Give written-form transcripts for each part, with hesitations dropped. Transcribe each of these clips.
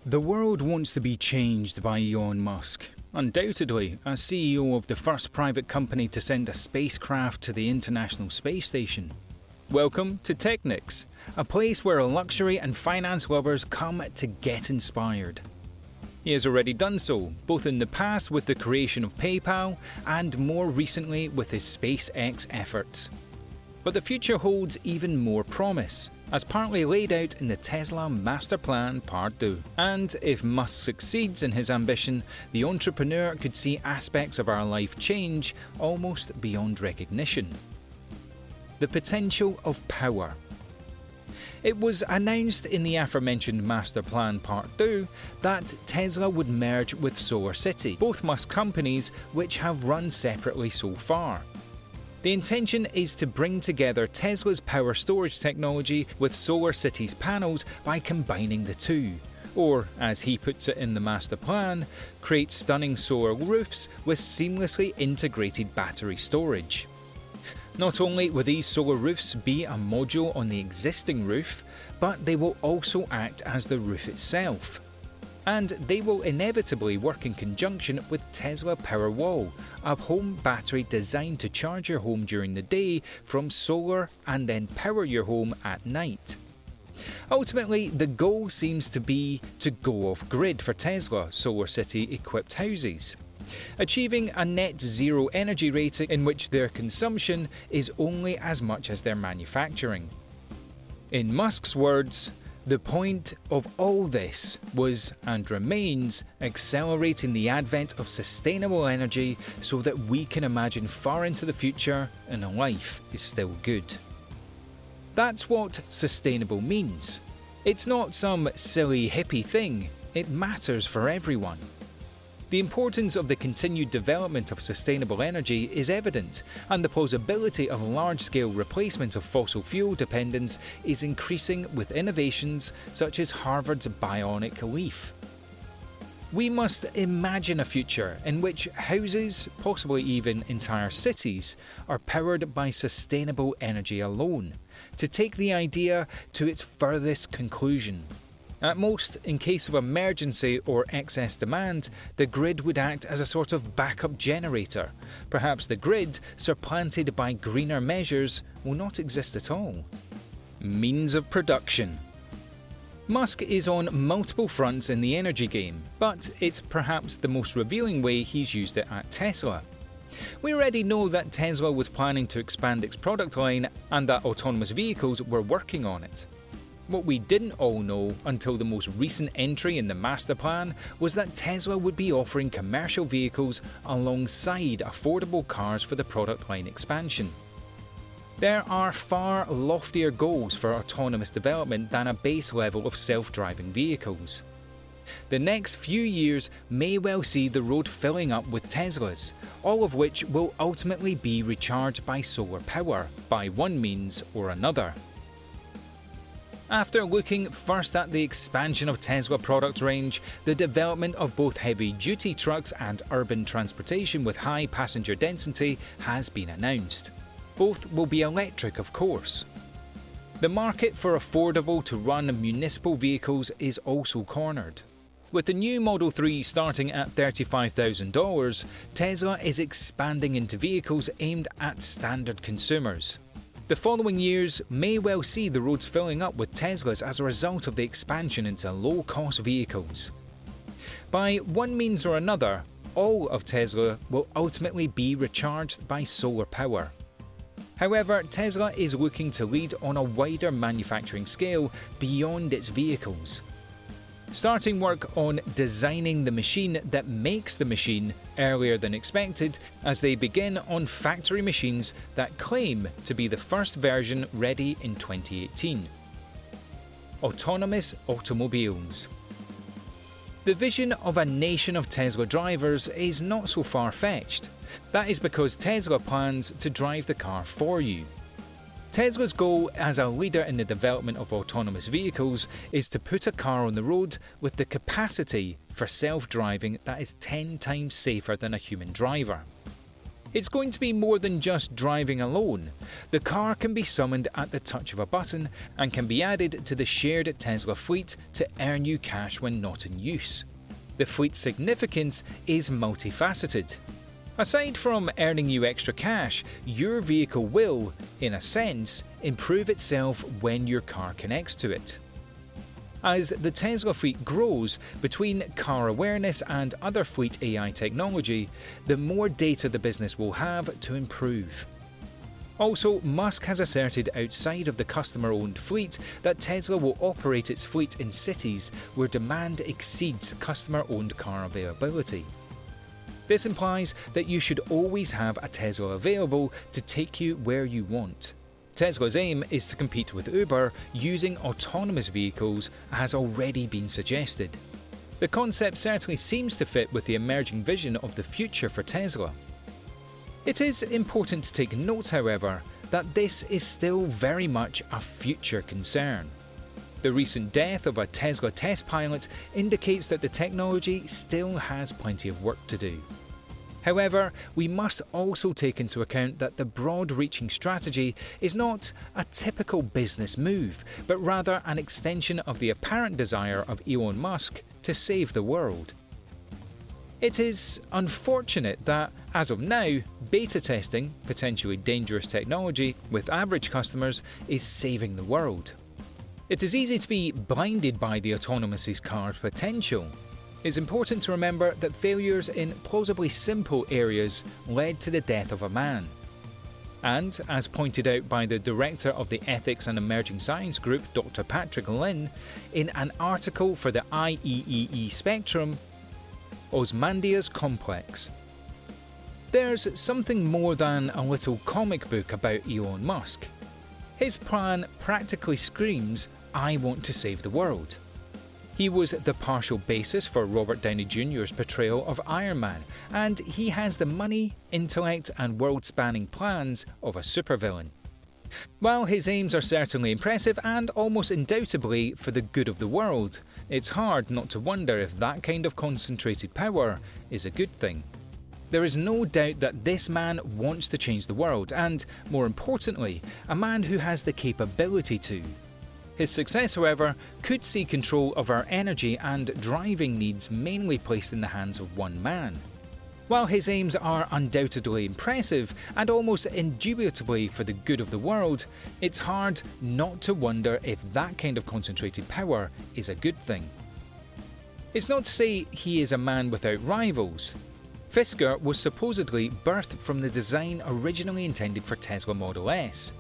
The world wants to be changed by Elon Musk. Undoubtedly, as CEO of the first private company to send a spacecraft to the International Space Station. Welcome to TEKNXS, a place where luxury and finance lovers come to get inspired. He has already done so, both in the past with the creation of PayPal and more recently with his SpaceX efforts. But the future holds even more promise, as partly laid out in the Tesla Master Plan Part Deux. And if Musk succeeds in his ambition, the entrepreneur could see aspects of our life change almost beyond recognition. The potential of power. It was announced in the aforementioned Master Plan Part Deux that Tesla would merge with SolarCity, both Musk companies which have run separately so far. The intention is to bring together Tesla's power storage technology with SolarCity's panels by combining the two, or, as he puts it in the master plan, create stunning solar roofs with seamlessly integrated battery storage. Not only will these solar roofs be a module on the existing roof, but they will also act as the roof itself. And they will inevitably work in conjunction with Tesla Powerwall, a home battery designed to charge your home during the day from solar and then power your home at night. Ultimately, the goal seems to be to go off-grid for Tesla SolarCity-equipped houses, achieving a net zero energy rating in which their consumption is only as much as their manufacturing. In Musk's words, the point of all this was and remains accelerating the advent of sustainable energy so that we can imagine far into the future and life is still good. That's what sustainable means. It's not some silly hippie thing, it matters for everyone. The importance of the continued development of sustainable energy is evident, and the plausibility of large-scale replacement of fossil fuel dependence is increasing with innovations such as Harvard's bionic leaf. We must imagine a future in which houses, possibly even entire cities, are powered by sustainable energy alone, to take the idea to its furthest conclusion. At most, in case of emergency or excess demand, the grid would act as a sort of backup generator. Perhaps the grid, supplanted by greener measures, will not exist at all. Means of production. Musk is on multiple fronts in the energy game, but it's perhaps the most revealing way he's used it at Tesla. We already know that Tesla was planning to expand its product line and that autonomous vehicles were working on it. What we didn't all know until the most recent entry in the master plan was that Tesla would be offering commercial vehicles alongside affordable cars for the product line expansion. There are far loftier goals for autonomous development than a base level of self-driving vehicles. The next few years may well see the road filling up with Teslas, all of which will ultimately be recharged by solar power, by one means or another. After looking first at the expansion of Tesla product range, the development of both heavy-duty trucks and urban transportation with high passenger density has been announced. Both will be electric, of course. The market for affordable to run municipal vehicles is also cornered. With the new Model 3 starting at $35,000, Tesla is expanding into vehicles aimed at standard consumers. The following years may well see the roads filling up with Teslas as a result of the expansion into low-cost vehicles. By one means or another, all of Tesla will ultimately be recharged by solar power. However, Tesla is looking to lead on a wider manufacturing scale beyond its vehicles, starting work on designing the machine that makes the machine earlier than expected as they begin on factory machines that claim to be the first version ready in 2018. Autonomous automobiles. The vision of a nation of Tesla drivers is not so far-fetched. That is because Tesla plans to drive the car for you. Tesla's goal as a leader in the development of autonomous vehicles is to put a car on the road with the capacity for self-driving that is 10 times safer than a human driver. It's going to be more than just driving alone. The car can be summoned at the touch of a button and can be added to the shared Tesla fleet to earn you cash when not in use. The fleet's significance is multifaceted. Aside from earning you extra cash, your vehicle will, in a sense, improve itself when your car connects to it. As the Tesla fleet grows, between car awareness and other fleet AI technology, the more data the business will have to improve. Also, Musk has asserted outside of the customer-owned fleet that Tesla will operate its fleet in cities where demand exceeds customer-owned car availability. This implies that you should always have a Tesla available to take you where you want. Tesla's aim is to compete with Uber using autonomous vehicles, as already been suggested. The concept certainly seems to fit with the emerging vision of the future for Tesla. It is important to take note, however, that this is still very much a future concern. The recent death of a Tesla test pilot indicates that the technology still has plenty of work to do. However, we must also take into account that the broad-reaching strategy is not a typical business move, but rather an extension of the apparent desire of Elon Musk to save the world. It is unfortunate that, as of now, beta testing potentially dangerous technology with average customers is saving the world. It is easy to be blinded by the autonomous car's potential. It's important to remember that failures in plausibly simple areas led to the death of a man. And, as pointed out by the director of the Ethics and Emerging Science Group, Dr. Patrick Lynn, in an article for the IEEE Spectrum, Ozymandias Complex. There's something more than a little comic book about Elon Musk. His plan practically screams, "I want to save the world." He was the partial basis for Robert Downey Jr.'s portrayal of Iron Man, and he has the money, intellect, and world-spanning plans of a supervillain. While his aims are certainly impressive and almost undoubtedly for the good of the world, it's hard not to wonder if that kind of concentrated power is a good thing. There is no doubt that this man wants to change the world, and, more importantly, a man who has the capability to. His success, however, could see control of our energy and driving needs mainly placed in the hands of one man. While his aims are undoubtedly impressive and almost indubitably for the good of the world, it's hard not to wonder if that kind of concentrated power is a good thing. It's not to say he is a man without rivals. Fisker was supposedly birthed from the design originally intended for Tesla Model S.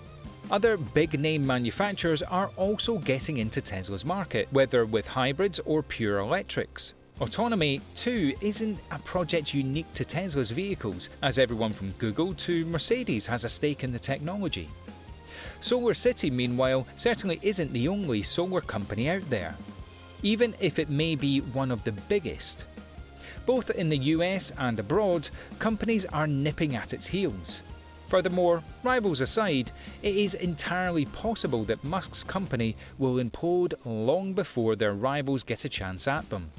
Other big-name manufacturers are also getting into Tesla's market, whether with hybrids or pure electrics. Autonomy, too, isn't a project unique to Tesla's vehicles, as everyone from Google to Mercedes has a stake in the technology. SolarCity, meanwhile, certainly isn't the only solar company out there, even if it may be one of the biggest. Both in the US and abroad, companies are nipping at its heels. Furthermore, rivals aside, it is entirely possible that Musk's company will implode long before their rivals get a chance at them.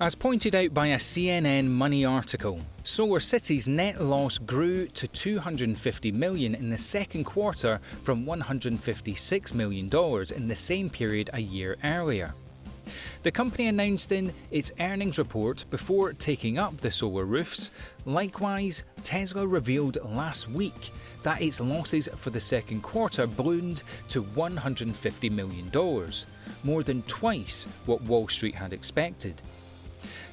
As pointed out by a CNN Money article, SolarCity's net loss grew to $250 million in the second quarter from $156 million in the same period a year earlier. The company announced in its earnings report before taking up the solar roofs. Likewise, Tesla revealed last week that its losses for the second quarter ballooned to $150 million, more than twice what Wall Street had expected.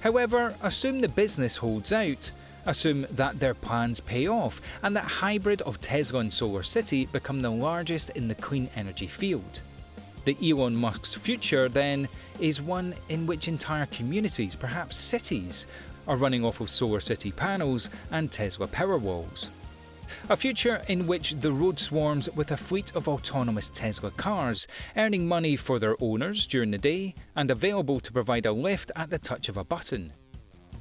However, assume the business holds out, assume that their plans pay off, and that hybrid of Tesla and SolarCity become the largest in the clean energy field. The Elon Musk's future, then, is one in which entire communities, perhaps cities, are running off of SolarCity panels and Tesla Powerwalls. A future in which the road swarms with a fleet of autonomous Tesla cars, earning money for their owners during the day and available to provide a lift at the touch of a button.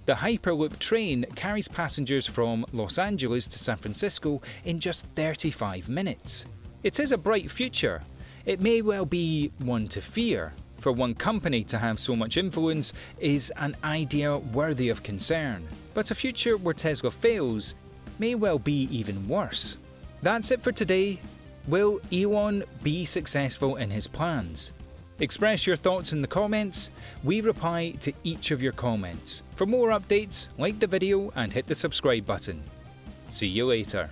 The Hyperloop train carries passengers from Los Angeles to San Francisco in just 35 minutes. It is a bright future. It may well be one to fear. For one company to have so much influence is an idea worthy of concern. But a future where Tesla fails may well be even worse. That's it for today. Will Elon be successful in his plans? Express your thoughts in the comments. We reply to each of your comments. For more updates, like the video and hit the subscribe button. See you later.